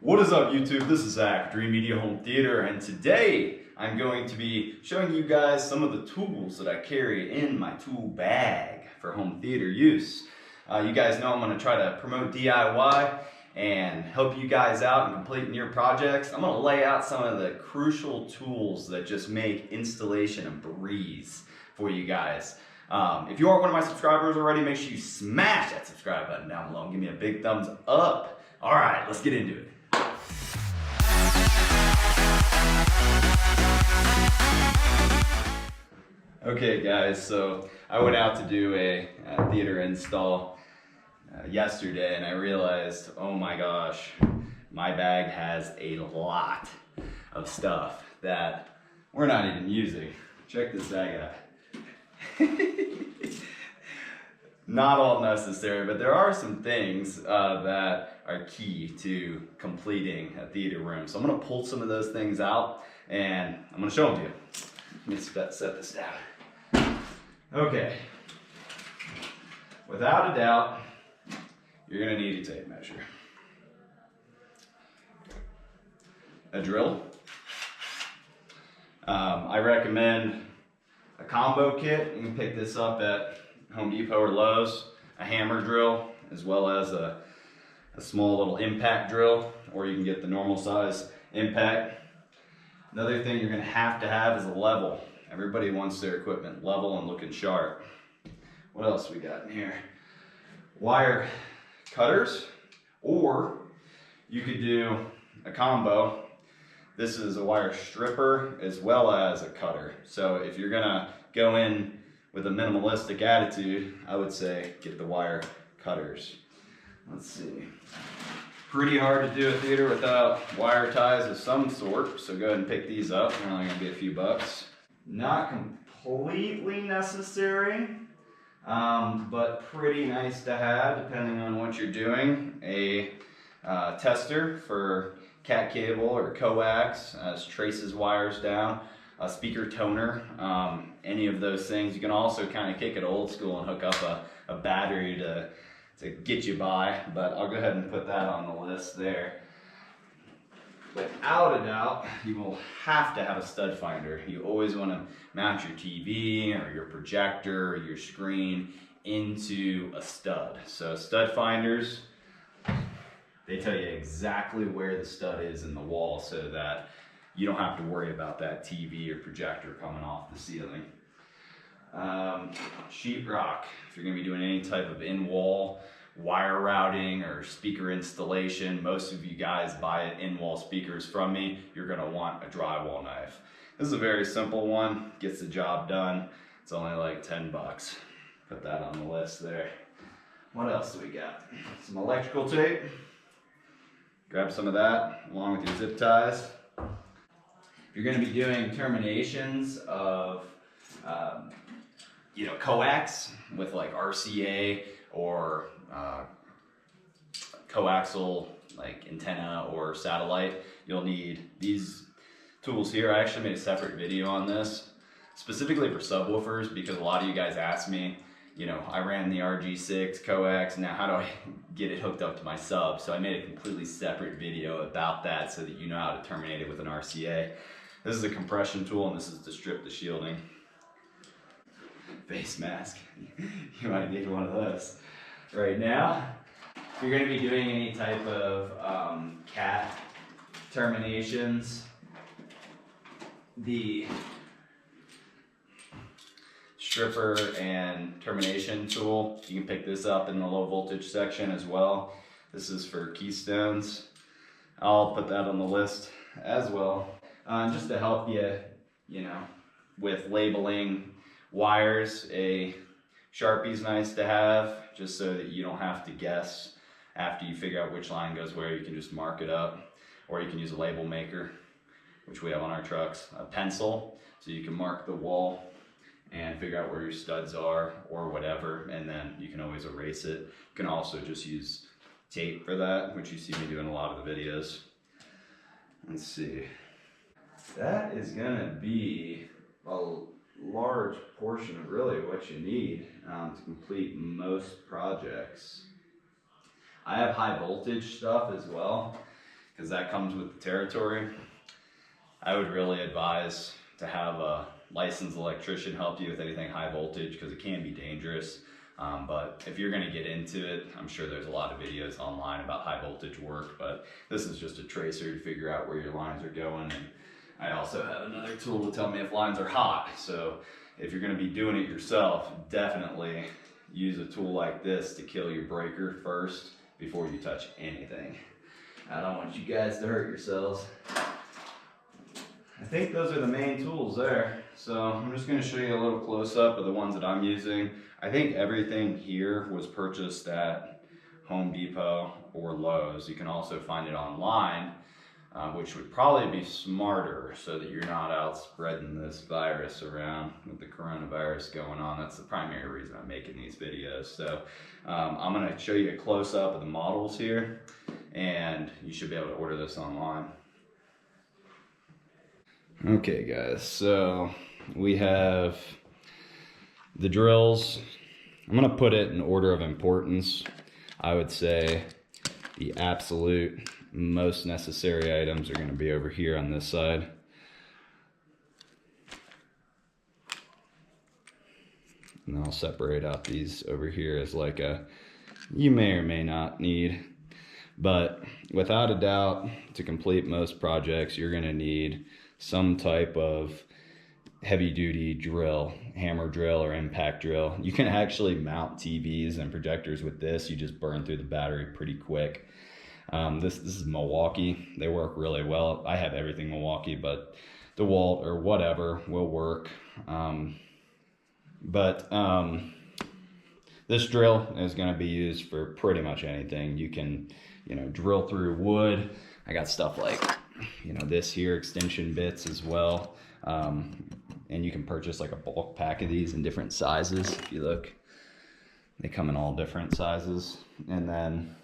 What is up, YouTube? This is Zach, Dreamedia Home Theater, and today I'm going to be showing you guys some of the tools that I carry in my tool bag for home theater use. You guys know I'm going to try to promote DIY and help you guys out in completing your projects. I'm going to lay out some of the crucial tools that just make installation a breeze for you guys. If you aren't one of my subscribers already, make sure you smash that subscribe button down below and give me a big thumbs up. All right, let's get into it. Okay guys, so I went out to do a theater install yesterday and I realized, oh my gosh, my bag has a lot of stuff that we're not even using. Check this bag out. Not all necessary, but there are some things that are key to completing a theater room. So I'm going to pull some of those things out and I'm going to show them to you. Let me set this down. Okay, without a doubt, you're going to need a tape measure, a drill. I recommend a combo kit. You can pick this up at Home Depot or Lowe's, a hammer drill, as well as a small little impact drill, or you can get the normal size impact. Another thing you're going to have is a level. Everybody wants their equipment level and looking sharp. What else we got in here? Wire cutters, or you could do a combo. This is a wire stripper as well as a cutter. So if you're gonna go in with a minimalistic attitude, I would say get the wire cutters. Let's see. Pretty hard to do a theater without wire ties of some sort, so go ahead and pick these up. They're only gonna be a few bucks. Not completely necessary, but pretty nice to have depending on what you're doing. A tester for cat cable or coax, traces wires down, a speaker toner, any of those things. You can also kind of kick it old school and hook up a battery to get you by, but I'll go ahead and put that on the list there. Without a doubt, you will have to have a stud finder. You always want to mount your TV or your projector or your screen into a stud. So stud finders, they tell you exactly where the stud is in the wall so that you don't have to worry about that TV or projector coming off the ceiling. Sheetrock, if you're going to be doing any type of in-wall wire routing or speaker installation, most of you guys buy in-wall speakers from me, you're going to want a drywall knife. This is a very simple one, gets the job done. It's only like 10 bucks. Put that on the list there. What else do we got? Some electrical tape. Grab some of that along with your zip ties. If you're going to be doing terminations of coax with like RCA or coaxial like antenna or satellite, you'll need these tools here. I actually made a separate video on this specifically for subwoofers because a lot of you guys asked me, I ran the RG6 coax, now how do I get it hooked up to my sub? So I made a completely separate video about that so that you know how to terminate it with an RCA. This is a compression tool and this is to strip the shielding. Face mask. You might need one of those. Right now, if you're going to be doing any type of cat terminations, the stripper and termination tool, you can pick this up in the low voltage section as well. This is for keystones. I'll put that on the list as well. Just to help you, with labeling wires, a Sharpie's nice to have, just so that you don't have to guess after you figure out which line goes where. You can just mark it up, or you can use a label maker, which we have on our trucks. A pencil, so you can mark the wall and figure out where your studs are or whatever, and then you can always erase it. You can also just use tape for that, which you see me do in a lot of the videos. Let's see. That is gonna be a large portion of really what you need to complete most projects. I have high voltage stuff as well. because that comes with the territory. I would really advise to have a licensed electrician help you with anything high voltage, because it can be dangerous. But if you're going to get into it, I'm sure there's a lot of videos online about high voltage work, but this is just a tracer to figure out where your lines are going. And I also have another tool to tell me if lines are hot. So if you're going to be doing it yourself, definitely use a tool like this to kill your breaker first before you touch anything. I don't want you guys to hurt yourselves. I think those are the main tools there. So I'm just going to show you a little close up of the ones that I'm using. I think everything here was purchased at Home Depot or Lowe's. You can also find it online, which would probably be smarter so that you're not out spreading this virus around with the coronavirus going on. That's the primary reason I'm making these videos. So I'm going to show you a close up of the models here, and you should be able to order this online. Okay guys, so we have the drills. I'm going to put it in order of importance. I would say the absolute most necessary items are going to be over here on this side. And I'll separate out these over here as like a, you may or may not need. But without a doubt, to complete most projects, you're going to need some type of heavy duty drill, hammer drill or impact drill. You can actually mount TVs and projectors with this. You just burn through the battery pretty quick. This is Milwaukee. They work really well. I have everything Milwaukee, but DeWalt or whatever will work. This drill is going to be used for pretty much anything. You can, drill through wood. I got stuff like, this here, extension bits as well. And you can purchase like a bulk pack of these in different sizes. If you look, they come in all different sizes. And then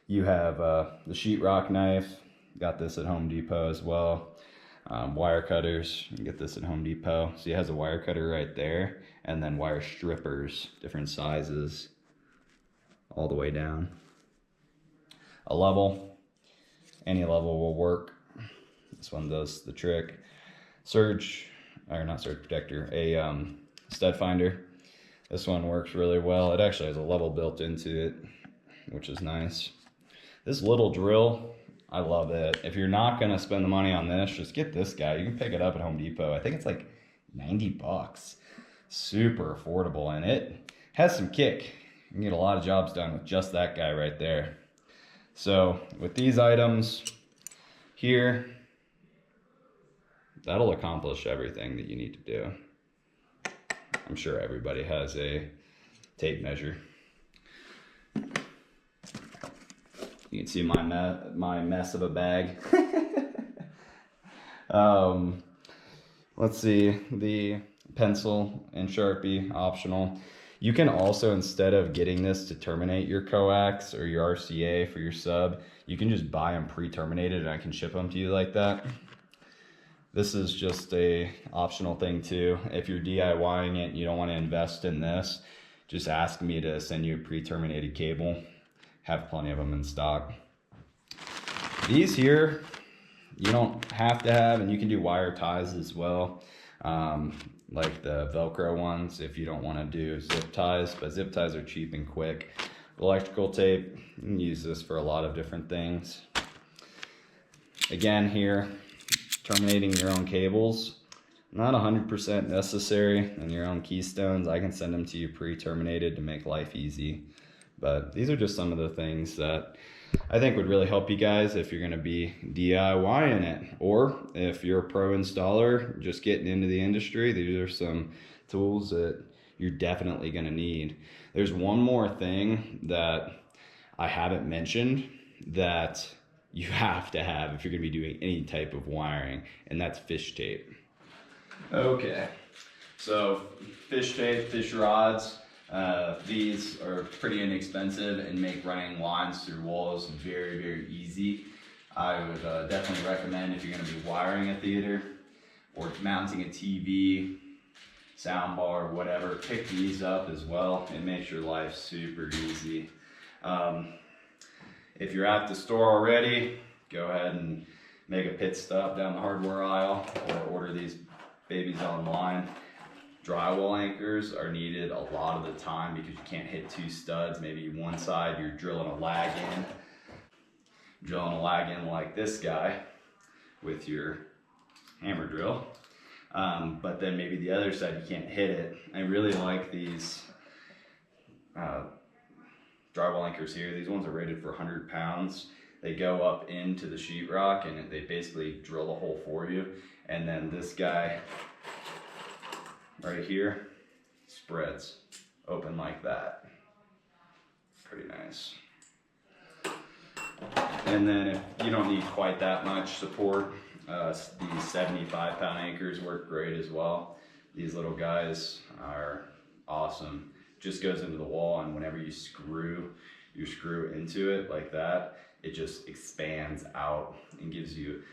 you have the sheetrock knife. Got this at Home Depot as well. Wire cutters, you can get this at Home Depot. So it has a wire cutter right there, and then wire strippers, different sizes, all the way down. A level, any level will work. This one does the trick. Not surge protector, a stud finder. This one works really well. It actually has a level built into it, which is nice. This little drill, I love it. If you're not gonna spend the money on this, just get this guy. You can pick it up at Home Depot. I think it's like 90 bucks. Super affordable, and it has some kick. You can get a lot of jobs done with just that guy right there. So with these items here, that'll accomplish everything that you need to do. I'm sure everybody has a tape measure. You can see my mess of a bag. Let's see, the pencil and Sharpie, optional. You can also, instead of getting this to terminate your coax or your RCA for your sub, you can just buy them pre-terminated and I can ship them to you like that. This is just a optional thing too. If you're DIYing it and you don't want to invest in this, just ask me to send you a pre-terminated cable. Have plenty of them in stock. These here, you don't have to have, and you can do wire ties as well. Like the Velcro ones if you don't want to do zip ties, but zip ties are cheap and quick. Electrical tape, you can use this for a lot of different things. Again here, terminating your own cables, not 100% necessary, and your own keystones. I can send them to you pre-terminated to make life easy. But these are just some of the things that I think would really help you guys if you're going to be DIYing it. Or if you're a pro installer just getting into the industry, these are some tools that you're definitely going to need. There's one more thing that I haven't mentioned that you have to have if you're going to be doing any type of wiring, and that's fish tape. Okay, so fish tape, fish rods. These are pretty inexpensive and make running lines through walls very, very easy. I would definitely recommend, if you're going to be wiring a theater or mounting a TV, sound bar, whatever, pick these up as well. It makes your life super easy. If you're at the store already, go ahead and make a pit stop down the hardware aisle or order these babies online. Drywall anchors are needed a lot of the time because you can't hit two studs. Maybe one side you're drilling a lag in like this guy with your hammer drill, but then maybe the other side you can't hit it. I really like these drywall anchors here. These ones are rated for 100 pounds. They go up into the sheetrock and they basically drill a hole for you. And then this guy right here spreads open like that. Pretty nice. And then if you don't need quite that much support, these 75-pound anchors work great as well. These little guys are awesome. Just goes into the wall, and whenever you screw your screw into it like that, it just expands out and gives you,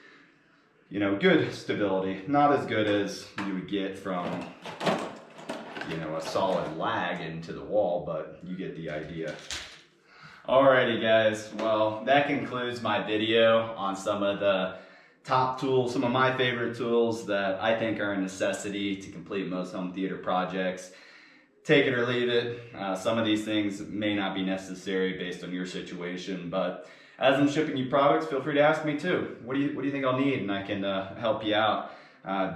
you know, good stability. Not as good as you would get from, you know, a solid lag into the wall, but you get the idea. Alrighty guys, well, that concludes my video on some of the top tools, some of my favorite tools that I think are a necessity to complete most home theater projects. Take it or leave it. Some of these things may not be necessary based on your situation, but as I'm shipping you products, feel free to ask me too. What do you think I'll need? And I can help you out.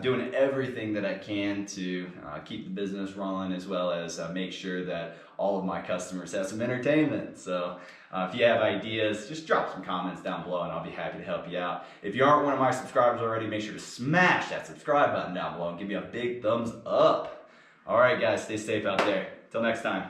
Doing everything that I can to keep the business rolling, as well as make sure that all of my customers have some entertainment. So if you have ideas, just drop some comments down below and I'll be happy to help you out. If you aren't one of my subscribers already, make sure to smash that subscribe button down below and give me a big thumbs up. All right guys, stay safe out there. Till next time.